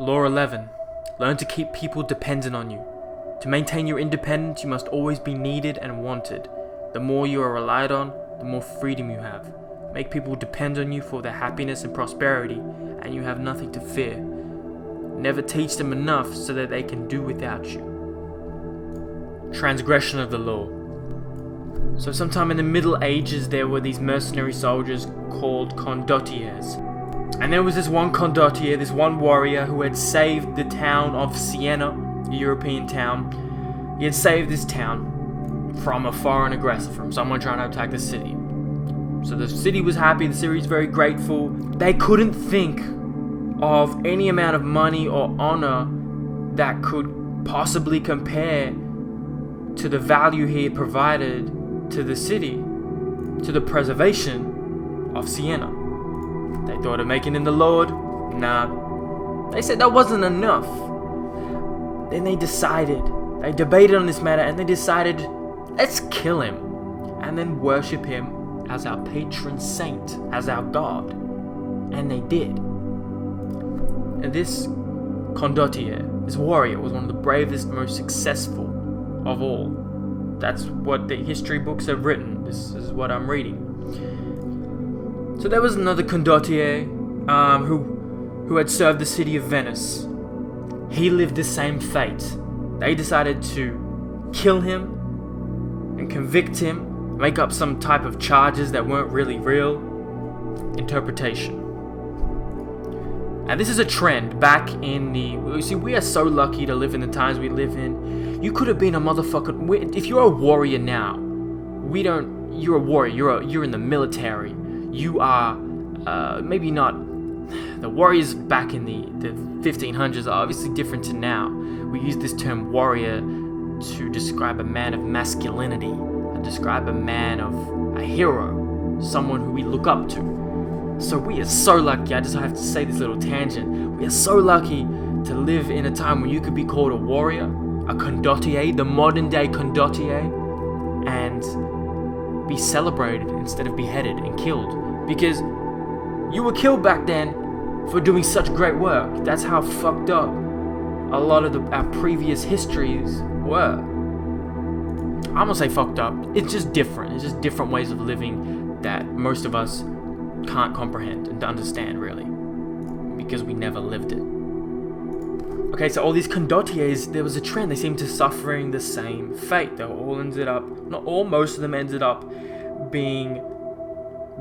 Law 11. Learn to keep people dependent on you. To maintain your independence, you must always be needed and wanted. The more you are relied on, the more freedom you have. Make people depend on you for their happiness and prosperity, and you have nothing to fear. Never teach them enough so that they can do without you. Transgression of the law. So sometime in the Middle Ages, there were these mercenary soldiers called condottiers. And there was this one condottier, this one warrior who had saved the town of Siena, a European town. He had saved this town from a foreign aggressor, from someone trying to attack the city. So the city was happy, the city was very grateful. They couldn't think of any amount of money or honor that could possibly compare to the value he had provided to the city, to the preservation of Siena. They thought of making him the Lord. Nah. They said that wasn't enough. Then they debated on this matter, and they decided, let's kill him and then worship him as our patron saint, as our god. And they did. And this condottier, this warrior, was one of the bravest, most successful of all. That's what the history books have written. This is what I'm reading. So there was another condottier who had served the city of Venice. He lived the same fate. They decided to kill him and convict him, make up some type of charges that weren't really real. Interpretation. And this is a trend back in you see, we are so lucky to live in the times we live in. You could have been a motherfucker. If you're a warrior now, you're a warrior, you're in the military. You are, maybe not, the warriors back in the 1500s are obviously different to now. We use this term warrior to describe a man of masculinity, and describe a man of a hero, someone who we look up to. So we are so lucky, I just have to say this little tangent, we are so lucky to live in a time when you could be called a warrior, a condottier, the modern day condottier, and be celebrated instead of beheaded and killed, because you were killed back then for doing such great work. That's how fucked up a lot of our previous histories were. I'm gonna say fucked up. It's just different. It's just different ways of living that most of us can't comprehend and understand, really, because we never lived it. Okay, so all these condottiers, there was a trend. They seemed to suffering the same fate. They all ended up, not all, most of them ended up being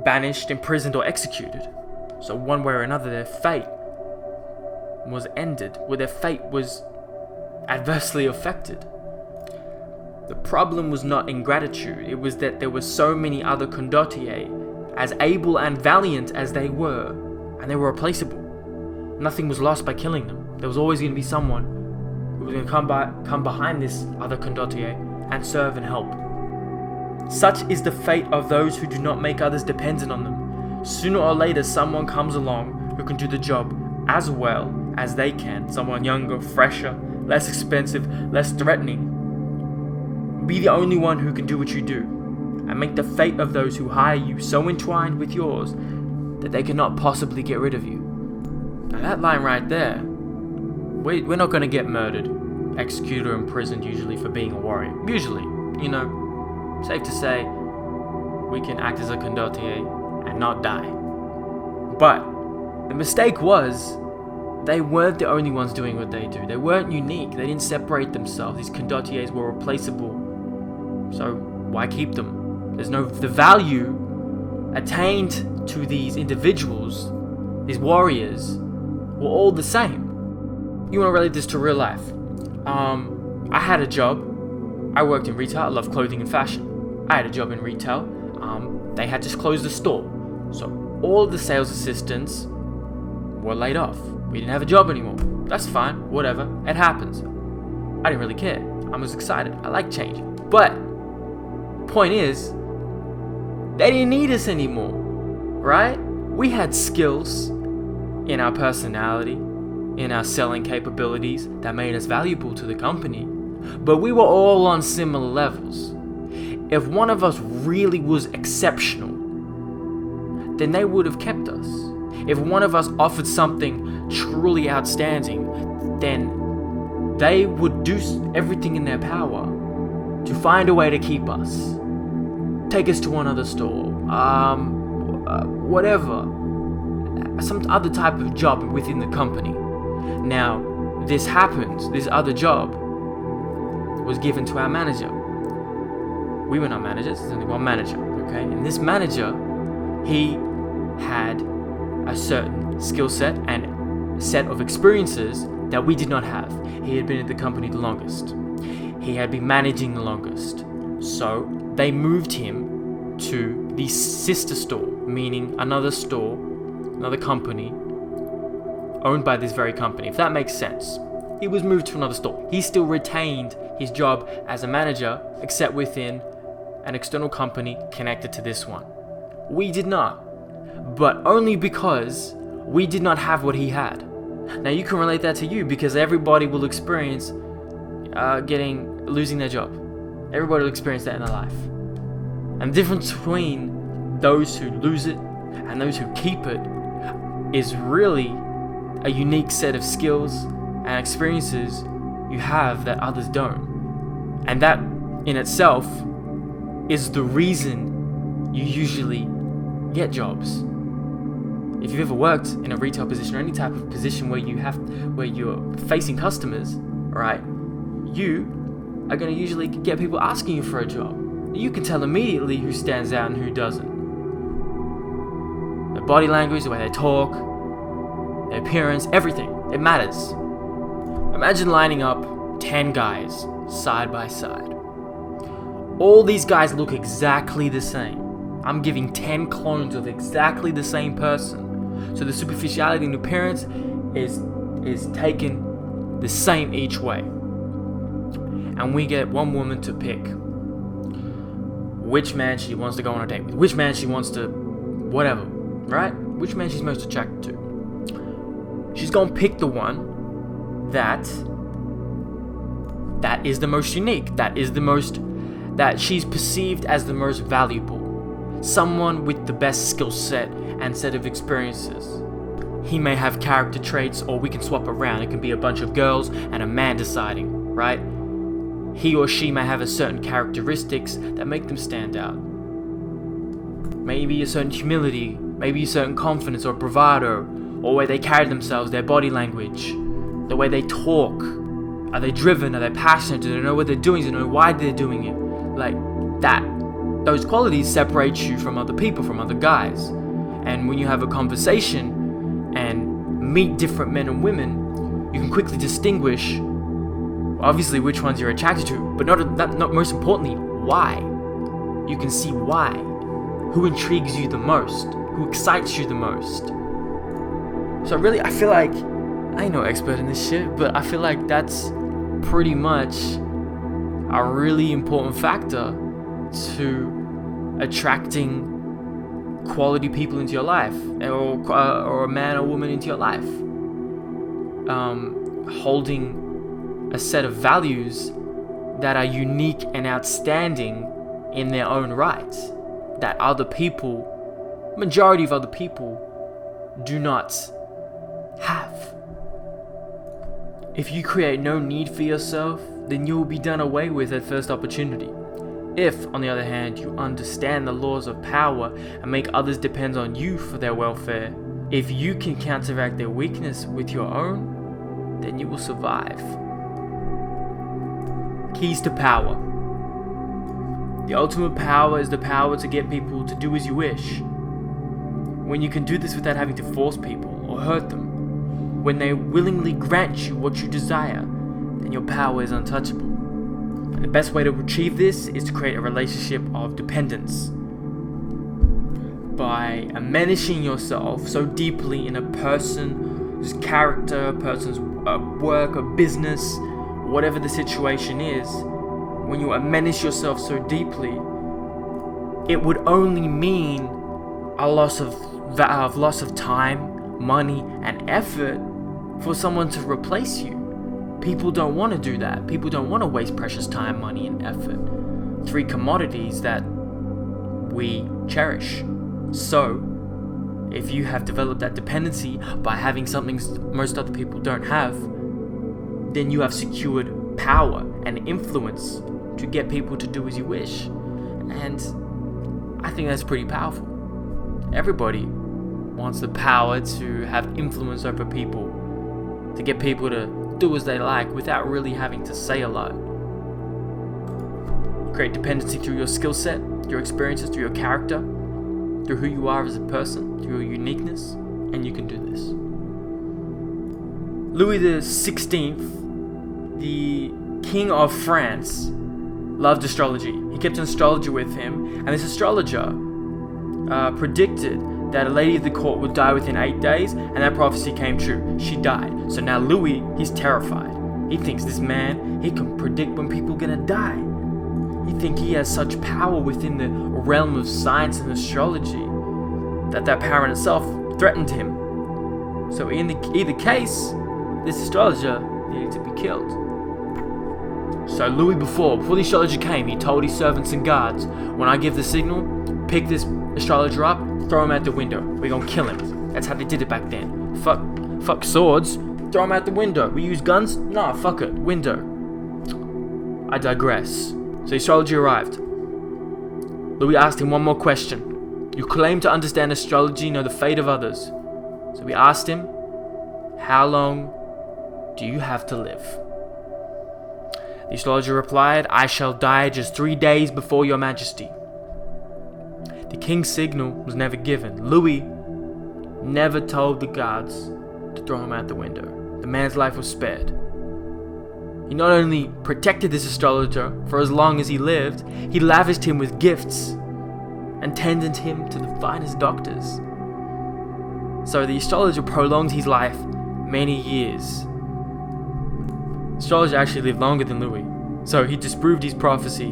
banished, imprisoned, or executed. So one way or another, their fate was ended, or their fate was adversely affected. The problem was not ingratitude. It was that there were so many other condottiers, as able and valiant as they were, and they were replaceable. Nothing was lost by killing them. There was always going to be someone who was going to come behind this other condottier and serve and help. Such is the fate of those who do not make others dependent on them. Sooner or later, someone comes along who can do the job as well as they can. Someone younger, fresher, less expensive, less threatening. Be the only one who can do what you do, and make the fate of those who hire you so entwined with yours that they cannot possibly get rid of you. Now that line right there, we're not going to get murdered, executed, or imprisoned usually for being a warrior. Usually, safe to say, we can act as a condottier and not die. But the mistake was, they weren't the only ones doing what they do. They weren't unique. They didn't separate themselves. These condottiers were replaceable. So why keep them? The value attained to these individuals, these warriors, were all the same. You want to relate this to real life. I had a job. I worked in retail. I love clothing and fashion. I had a job in retail. They had just closed the store. So all of the sales assistants were laid off. We didn't have a job anymore. That's fine. Whatever. It happens. I didn't really care. I was excited. I like change. But point is, they didn't need us anymore, right? We had skills in our personality, in our selling capabilities that made us valuable to the company, but we were all on similar levels. If one of us really was exceptional, then they would have kept us. If one of us offered something truly outstanding, then they would do everything in their power to find a way to keep us. Take us to another store, whatever, some other type of job within the company. Now, this happens, this other job was given to our manager. We were not managers, there's only one manager, okay? And this manager, he had a certain skill set and set of experiences that we did not have. He had been at the company the longest. He had been managing the longest. So they moved him to the sister store, meaning another store, another company owned by this very company, if that makes sense. He was moved to another store. He still retained his job as a manager, except within an external company connected to this one. We did not, but only because we did not have what he had. Now you can relate that to you, because everybody will experience losing their job. Everybody will experience that in their life. And the difference between those who lose it and those who keep it is really a unique set of skills and experiences you have that others don't. And that in itself is the reason you usually get jobs. If you've ever worked in a retail position or any type of position where you're facing customers, right, you are going to usually get people asking you for a job. You can tell immediately who stands out and who doesn't. Their body language, the way they talk, their appearance, everything. It matters. Imagine lining up 10 guys side by side. All these guys look exactly the same. I'm giving 10 clones of exactly the same person. So the superficiality in appearance is taken the same each way. And we get one woman to pick which man she wants to go on a date with, which man she wants to whatever, right? Which man she's most attracted to. She's gonna pick the one that is the most unique, that she's perceived as the most valuable. Someone with the best skill set and set of experiences. He may have character traits, or we can swap around. It can be a bunch of girls and a man deciding, right? He or she may have a certain characteristics that make them stand out. Maybe a certain humility, maybe a certain confidence or bravado, or way they carry themselves, their body language, the way they talk. Are they driven? Are they passionate? Do they know what they're doing? Do they know why they're doing it? Like that. Those qualities separate you from other people, from other guys. And when you have a conversation and meet different men and women, you can quickly distinguish, obviously, which ones you're attracted to, but not most importantly, why. You can see why. Who intrigues you the most? Who excites you the most? So really, I feel like, I ain't no expert in this shit, but I feel like that's pretty much a really important factor to attracting quality people into your life, or a man or woman into your life. Holding a set of values that are unique and outstanding in their own right, that majority of other people do not have. If you create no need for yourself, then you will be done away with at first opportunity. If, on the other hand, you understand the laws of power and make others depend on you for their welfare, if you can counteract their weakness with your own, then you will survive. Keys to power. The ultimate power is the power to get people to do as you wish. When you can do this without having to force people or hurt them, when they willingly grant you what you desire, then your power is untouchable. And the best way to achieve this is to create a relationship of dependence. By menacing yourself so deeply in a person's character, a person's work or business, whatever the situation is, when you menace yourself so deeply, it would only mean a loss of time, money, and effort for someone to replace you. People don't want to do that. People don't want to waste precious time, money, and effort. 3 commodities that we cherish. So, If you have developed that dependency by having something most other people don't have, then you have secured power and influence to get people to do as you wish. And I think that's pretty powerful. Everybody wants the power to have influence over people, to get people to do as they like without really having to say a lot. You create dependency through your skill set, your experiences, through your character, through who you are as a person, through your uniqueness, and you can do this. Louis XVI, the King of France, loved astrology. He kept an astrologer with him, and this astrologer predicted that a lady of the court would die within 8 days, and that prophecy came true. She died. So now Louis, he's terrified. He thinks this man, he can predict when people are gonna die. He thinks he has such power within the realm of science and astrology that power in itself threatened him. So in either case, this astrologer needed to be killed. So Louis, before the astrologer came, he told his servants and guards, when I give the signal, pick this astrologer up, throw him out the window. We're gonna kill him. That's how they did it back then. Fuck swords, throw him out the window. We use guns? Nah, fuck it, window. I digress. So the astrologer arrived. Louis asked him one more question. You claim to understand astrology, know the fate of others. So we asked him, how long do you have to live? The astrologer replied, I shall die just 3 days before your majesty. The king's signal was never given. Louis never told the guards to throw him out the window. The man's life was spared. He not only protected this astrologer for as long as he lived, he lavished him with gifts and tended him to the finest doctors. So the astrologer prolonged his life many years. The astrologer actually lived longer than Louis, so he disproved his prophecy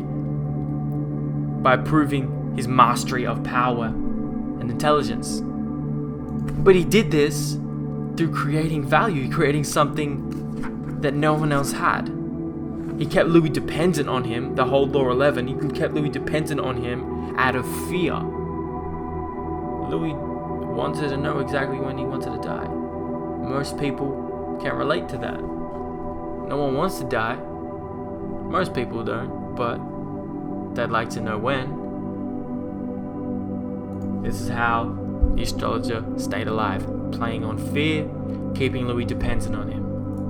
by proving his mastery of power and intelligence. But he did this through creating value, creating something that no one else had. He kept Louis dependent on him, the whole Law 11, he kept Louis dependent on him out of fear. Louis wanted to know exactly when he wanted to die. Most people can't relate to that. No one wants to die. Most people don't, but they'd like to know when. This is how the astrologer stayed alive, playing on fear, keeping Louis dependent on him.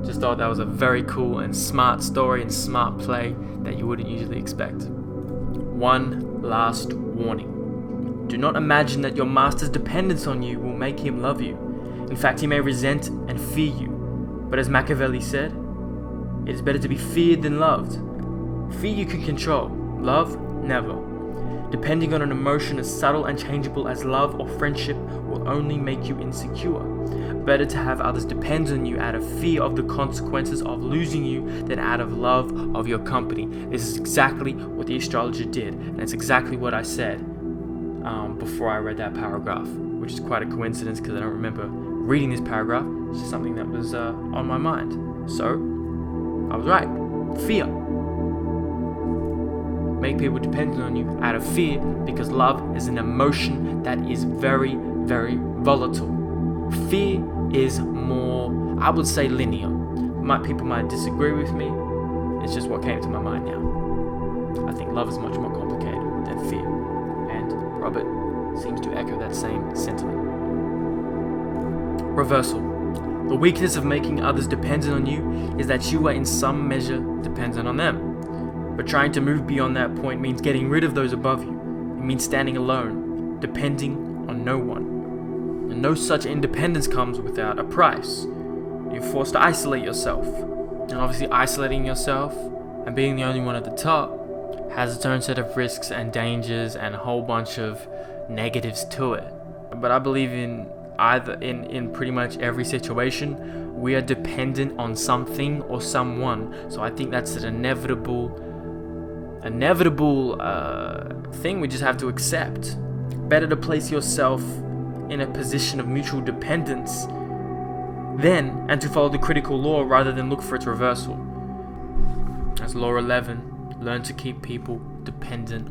Just thought that was a very cool and smart story and smart play that you wouldn't usually expect. One last warning. Do not imagine that your master's dependence on you will make him love you. In fact, he may resent and fear you. But as Machiavelli said, it is better to be feared than loved. Fear you can control, love, never. Depending on an emotion as subtle and changeable as love or friendship will only make you insecure. Better to have others depend on you out of fear of the consequences of losing you than out of love of your company. This is exactly what the astrologer did, and it's exactly what I said before I read that paragraph, which is quite a coincidence because I don't remember reading this paragraph. It's just something that was on my mind. So, I was right. Fear. Make people dependent on you out of fear, because love is an emotion that is very, very volatile. Fear is more, I would say, linear. People might disagree with me. It's just what came to my mind now. I think love is much more complicated than fear. And Robert seems to echo that same sentiment. Reversal. The weakness of making others dependent on you is that you are in some measure dependent on them. But trying to move beyond that point means getting rid of those above you. It means standing alone, depending on no one. And no such independence comes without a price. You're forced to isolate yourself. And obviously isolating yourself and being the only one at the top has its own set of risks and dangers and a whole bunch of negatives to it. But I believe in pretty much every situation, we are dependent on something or someone. So I think that's an inevitable thing we just have to accept. Better to place yourself in a position of mutual dependence and to follow the critical law rather than look for its reversal. As Law 11, learn to keep people dependent